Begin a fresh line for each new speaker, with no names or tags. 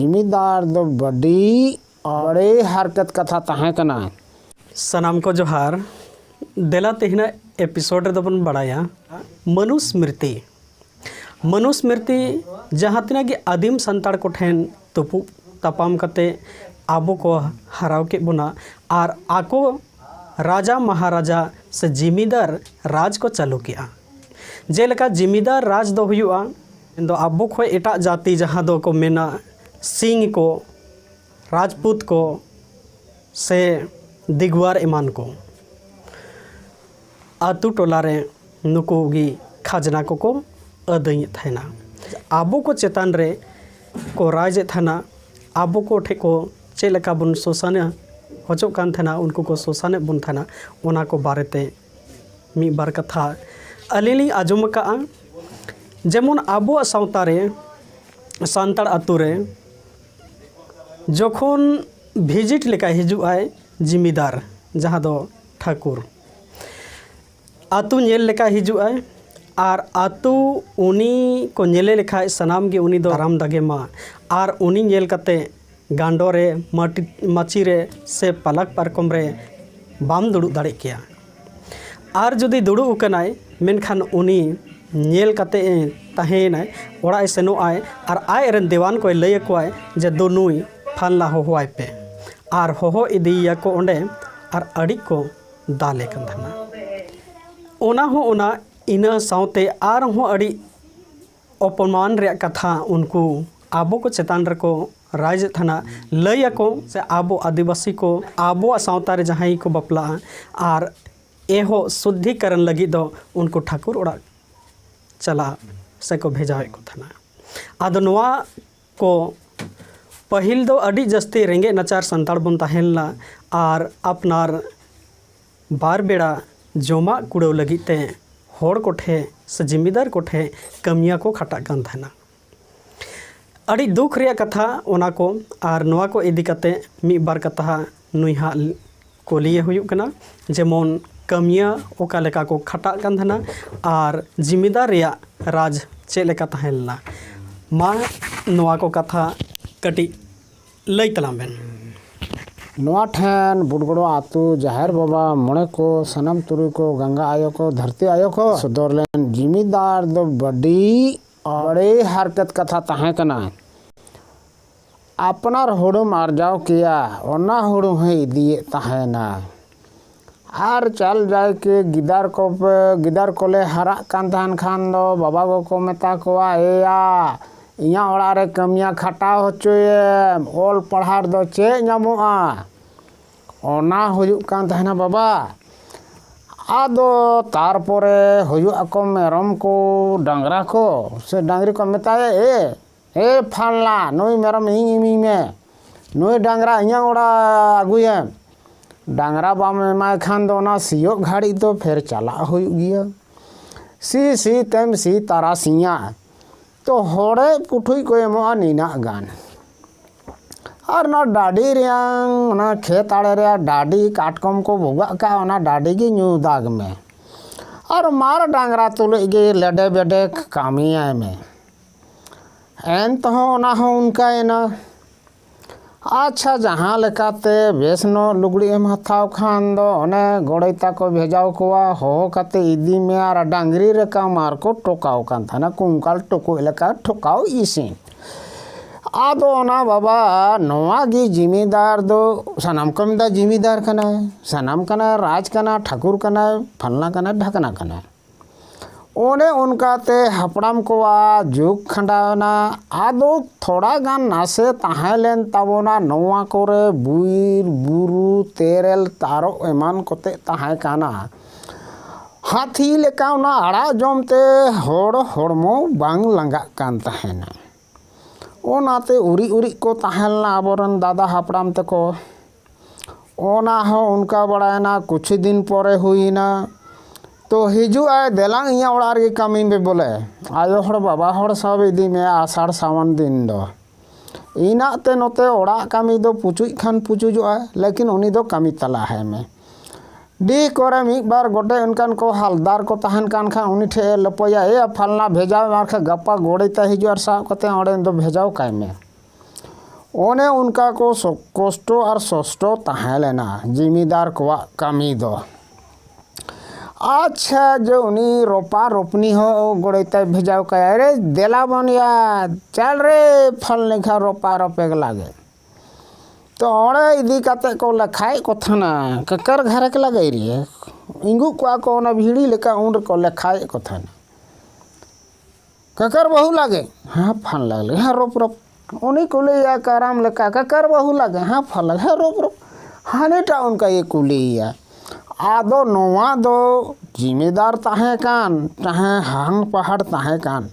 जिमीदार दो बड़ी बड़े हरकत कथा तहें कना।
सनाम को जोहार देला तेहना एपिसोड रे दोबन बड़ाया मनुस्मृति जहाँ तिना कि आदिम संताड़ को ठेन तुपु तपाम कते आबो को हराव के बुना और आको राजा महाराजा से जिमीदार राज को चालू किया। जेलका जिमीदार राज दो हुआ दो आबो खो एटा जाति जहाँ दो को मेना सिंह को राजपूत को से दिगवार ईमान को आतु टोला रे नुकु गी खाजना को अदई थाना आबो को चेतान रे को राज थाना आबो को ठे को चेलका बुन शोषण हजो कान थाना उनको को शोषण बुन थाना ओना को बारेते मी बार कथा अलिली आजम का जेमन आबो सावता रे सांताड़ आतु रे जखन भिजिट लेका हिजु आय जिमीदार जहाँ दो ठाकुर आतु नेल लेका हिजु आय और आतु उनी को नेले लेखा सनाम गे उनी दो आराम दागे मा और उनी नेल कते गांडो रे माची रे से पलक पारकम रे बाम दुड़ु दाड़े किया और जुदी दुड़ु उकनाय मेनखान उनी नेल कते तहेनाय ओड़ा सेनो आय और आय रन देवान को लय कोय जे दो नुई फानला होहोय पे और होहो इदिया को ओंडे और अड़ी को दाले कंधना ओना हो ओना इना साउते आर हो अड़ी अपमान रे कथा उनको आबो को चेतान रको राज थाना लय को से आबो आदिवासी को आबो सावता रे जहां को बपला और एहो शुद्धिकरण लगी दो उनको ठाकुर ओड़ा चला से को भेजावे को थाना आदो नोआ को पहिल दो अड़ी जस्ती रेंगे नचार संताड़ बन ताहेला और अपनार बार बेड़ा जोमा कुड़व लगिते होड़ कोठे से जिमीदार कोठे कमिया को खटाग कान थाना अड़ी दुख रे कथा ओना को और नोआ को इदी कते मी बार कथा नुइहा को लिए हुयुग कना जेमन कमिया ओका लेका को खटाग कान थाना और जिमीदार रिया राज चे लेका ताहेला मा नोआ को कथा कटी लई तलाम बेन
नोआ ठेन बुडगड़ो आतु जाहिर बाबा मोड़े को सनम तुरु को गंगा आयो को धरती आयो को सदर लेन जिमीदार दो बड़ी बड़े हरकत कथा तहें कना। अपनार हुड़ुम आर्जाव किया ओना हुड़ुम है दिए तहेना और चल जाए के गिदार को ले हरा कान तहन खान दो बाबा को मेता कोआ एया इया ओड़ा रे कमिया खटाव होचोयेम ओल पढ़ार दो चे नामोआ ओना हुयुग कान तहना बाबा आदो तारपरे हुयुग अको मेरम को डांगरा को से डांगरी को मेताए ए फानला नोई मेरम इमी में नोई डांगरा इया ओड़ा आगुयेम डांगरा बाम एमाय खान दो ना सियो घाड़ी तो फिर चला हुयुग गिया सी तेम सी तारा सिया तो होड़े पुठुई को एमोआ नीना गान और ना डाडी रियांग ना खेत आड़े रे डाडी काटकम को भोगा का ओना डाडी की न्यू दाग में और मार डांगरा तुले गे लडे बेडे कामी आए में एन तो ओना हो उनका एना अच्छा जहाँ लेकाते बेसनो लुगड़ी एम हथाव खान दो ओने गोड़ैता को भेजाव कोआ हो कते इदी में और डांगरी रे का मार को टोकाव कान थाना कुंकाल टोको लेका ठोकाव इसिन आदो ओना बाबा नोआ गी जिमीदार दो सनाम कम दा जिमीदार कना सनाम कना राज कना ठाकुर कना फलना कना ढकना कना ओने उनका ते हपड़ाम को जुग खंडावना आदो थोड़ा गान नासे ताहेलेन ताबोना नोआ कोरे बुईर बुरु तेरेल तारो एमान कोते ताहे काना हाथी लेका ओना आड़ा जमते होड़मो बांग लंगा कान ताहेना ओनाते उरी को ताहेलना आबोरन दादा हपड़ाम तको ओना हो उनका बड़ायना कुछ दिन परे हुईना तो हिजू आए देलांग इया ओड़ा रे कमी में बोले आयो हड़ बाबा हड़ सब इदी में आषाढ़ सावन दिन दो इना ते नोते ओड़ा कमी दो पुचुई खान पुचुजो आए लेकिन उनी दो कमी तला है में डी करे मिक बार गोटे उनकान को हलदार को तहन कान खा उनी ठे लपया ए फलना भेजाव मारखे गप्पा गोड़ेता हिजु और साब कते ओड़े दो भेजाव काय में ओने उनका को कष्टो और सष्टो ताहे लेना जिमीदार को कमी दो। अच्छा जो उनी रोपा रोपनी हो गोड़ते भेजाव का अरे देला बनिया चल रे फल लेखा रोपा रोपे लागे तो ओड़े इदी काते को लखाई कथना ककर घर के लगे रे इंगू को ना भीड़ी लेका उड़ को लखाई कथना ककर बहु लागे हाँ फल लगे हाँ रोप रोप उन्हीं कुली या कराम लेका ककर बहु लागे हाँ फल लगे हाँ रोप रोप हानेटा उनका ये कुली या आदो नोवा दो जिम्मेदार ताहे कान चाहे हांग पहाड़ ताहे कान